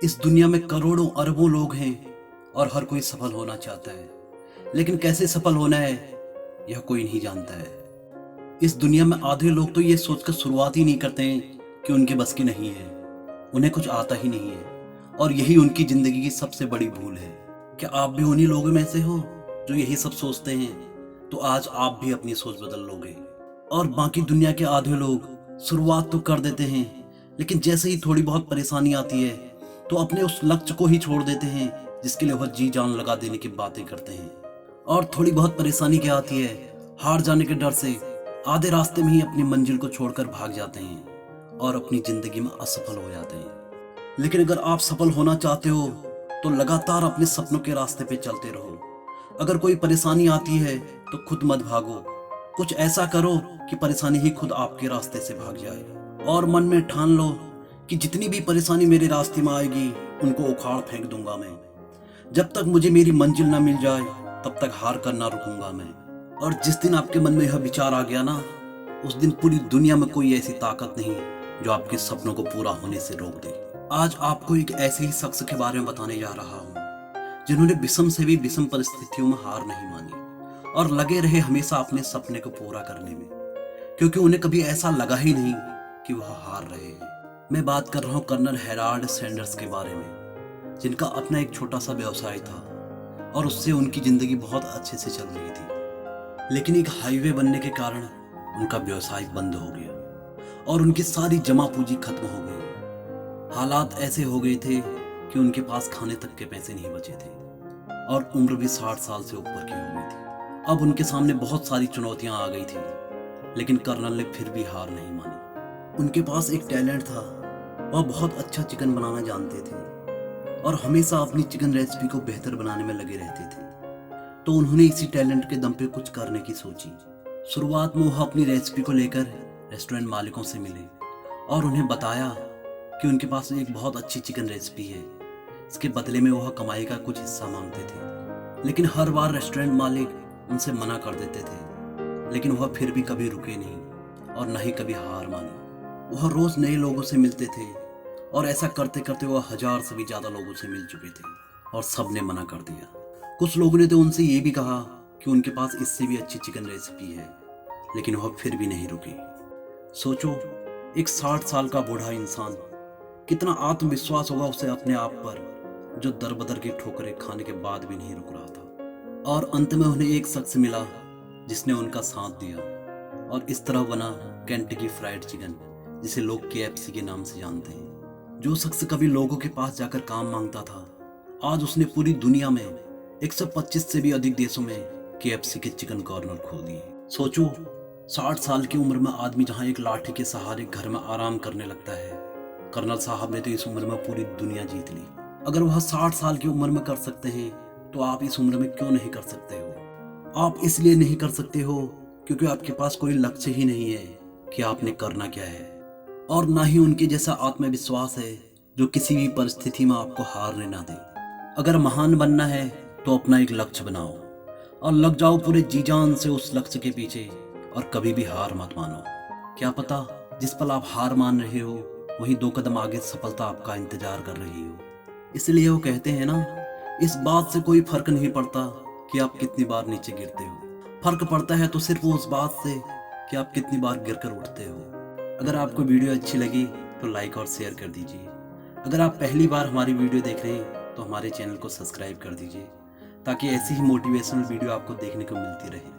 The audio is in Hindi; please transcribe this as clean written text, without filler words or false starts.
इस दुनिया में करोड़ों अरबों लोग हैं और हर कोई सफल होना चाहता है, लेकिन कैसे सफल होना है यह कोई नहीं जानता है। इस दुनिया में आधे लोग तो ये सोचकर शुरुआत ही नहीं करते हैं कि उनके बस की नहीं है, उन्हें कुछ आता ही नहीं है, और यही उनकी जिंदगी की सबसे बड़ी भूल है। क्या आप भी उन्हीं लोगों में से हो जो यही सब सोचते हैं? तो आज आप भी अपनी सोच बदल लोगे। और बाकी दुनिया के आधे लोग शुरुआत तो कर देते हैं, लेकिन जैसे ही थोड़ी बहुत परेशानी आती है तो अपने उस लक्ष्य को ही छोड़ देते हैं जिसके लिए वह जी जान लगा देने की बातें करते हैं। और थोड़ी बहुत परेशानी क्या आती है, हार जाने के डर से आधे रास्ते में ही अपनी मंजिल को छोड़कर भाग जाते हैं और अपनी जिंदगी में असफल हो जाते हैं। लेकिन अगर आप सफल होना चाहते हो तो लगातार अपने सपनों के रास्ते पे चलते रहो। अगर कोई परेशानी आती है तो खुद मत भागो, कुछ ऐसा करो कि परेशानी ही खुद आपके रास्ते से भाग जाए। और मन में ठान लो कि जितनी भी परेशानी मेरे रास्ते में आएगी उनको उखाड़ फेंक दूंगा मैं। जब तक मुझे मेरी मंजिल ना मिल जाए तब तक हार कर ना रुकूंगा मैं। और जिस दिन आपके मन में यह विचार आ गया ना, उस दिन पूरी दुनिया में कोई ऐसी ताकत नहीं जो आपके सपनों को पूरा होने से रोक दे। आज आपको एक ऐसे ही शख्स के बारे में बताने जा रहा हूँ जिन्होंने विषम से भी विषम परिस्थितियों में हार नहीं मानी और लगे रहे हमेशा अपने सपने को पूरा करने में, क्योंकि उन्हें कभी ऐसा लगा ही नहीं कि वह हार रहे हैं। मैं बात कर रहा हूँ कर्नल हेराल्ड सैंडर्स के बारे में, जिनका अपना एक छोटा सा व्यवसाय था और उससे उनकी जिंदगी बहुत अच्छे से चल रही थी। लेकिन एक हाईवे बनने के कारण उनका व्यवसाय बंद हो गया और उनकी सारी जमा पूंजी खत्म हो गई। हालात ऐसे हो गए थे कि उनके पास खाने तक के पैसे नहीं बचे थे और उम्र भी 60 साल से ऊपर की हो गई थी। अब उनके सामने बहुत सारी चुनौतियां आ गई थी, लेकिन कर्नल ने फिर भी हार नहीं मानी। उनके पास एक टैलेंट था, वह बहुत अच्छा चिकन बनाना जानते थे और हमेशा अपनी चिकन रेसिपी को बेहतर बनाने में लगे रहते थे। तो उन्होंने इसी टैलेंट के दम पे कुछ करने की सोची। शुरुआत में वह अपनी रेसिपी को लेकर रेस्टोरेंट मालिकों से मिले और उन्हें बताया कि उनके पास एक बहुत अच्छी चिकन रेसिपी है, इसके बदले में वह कमाई का कुछ हिस्सा मांगते थे। लेकिन हर बार रेस्टोरेंट मालिक उनसे मना कर देते थे, लेकिन वह फिर भी कभी रुके नहीं और न ही कभी हार मानी। वह रोज नए लोगों से मिलते थे और ऐसा करते करते वह 1000 से भी ज्यादा लोगों से मिल चुके थे और सब ने मना कर दिया। कुछ लोगों ने तो उनसे ये भी कहा कि उनके पास इससे भी अच्छी चिकन रेसिपी है, लेकिन वह फिर भी नहीं रुके। सोचो, एक 60 साल का बूढ़ा इंसान, कितना आत्मविश्वास होगा उसे अपने आप पर, जो दर बदर की ठोकरें खाने के बाद भी नहीं रुक रहा था। और अंत में उन्हें एक शख्स मिला जिसने उनका साथ दिया और इस तरह बना केंटकी फ्राइड चिकन, जिसे लोग KFC के नाम से जानते हैं। जो शख्स कभी लोगों के पास जाकर काम मांगता था, आज उसने पूरी दुनिया में 125 से भी अधिक देशों में KFC के चिकन कॉर्नर खोल दिए। सोचो, 60 साल की उम्र में आदमी जहां एक लाठी के सहारे घर में आराम करने लगता है, कर्नल साहब ने तो इस उम्र में पूरी दुनिया जीत ली। अगर वह 60 साल की उम्र में कर सकते हैं तो आप इस उम्र में क्यों नहीं कर सकते हो? आप इसलिए नहीं कर सकते हो क्योंकि आपके पास कोई लक्ष्य ही नहीं है कि आपने करना क्या है, और ना ही उनके जैसा आत्मविश्वास है जो किसी भी परिस्थिति में आपको हारने ना दे। अगर महान बनना है तो अपना एक लक्ष्य बनाओ और लग जाओ पूरे जी जान से उस लक्ष्य के पीछे, और कभी भी हार मत मानो। क्या पता जिस पल आप हार मान रहे हो वही 2 कदम आगे सफलता आपका इंतजार कर रही हो। इसलिए वो कहते हैं ना, इस बात से कोई फर्क नहीं पड़ता कि आप कितनी बार नीचे गिरते हो, फर्क पड़ता है तो सिर्फ उस बात से कि आप कितनी बार गिरकर उठते हो। अगर आपको वीडियो अच्छी लगी तो लाइक और शेयर कर दीजिए। अगर आप पहली बार हमारी वीडियो देख रहे हैं तो हमारे चैनल को सब्सक्राइब कर दीजिए, ताकि ऐसी ही मोटिवेशनल वीडियो आपको देखने को मिलती रहे।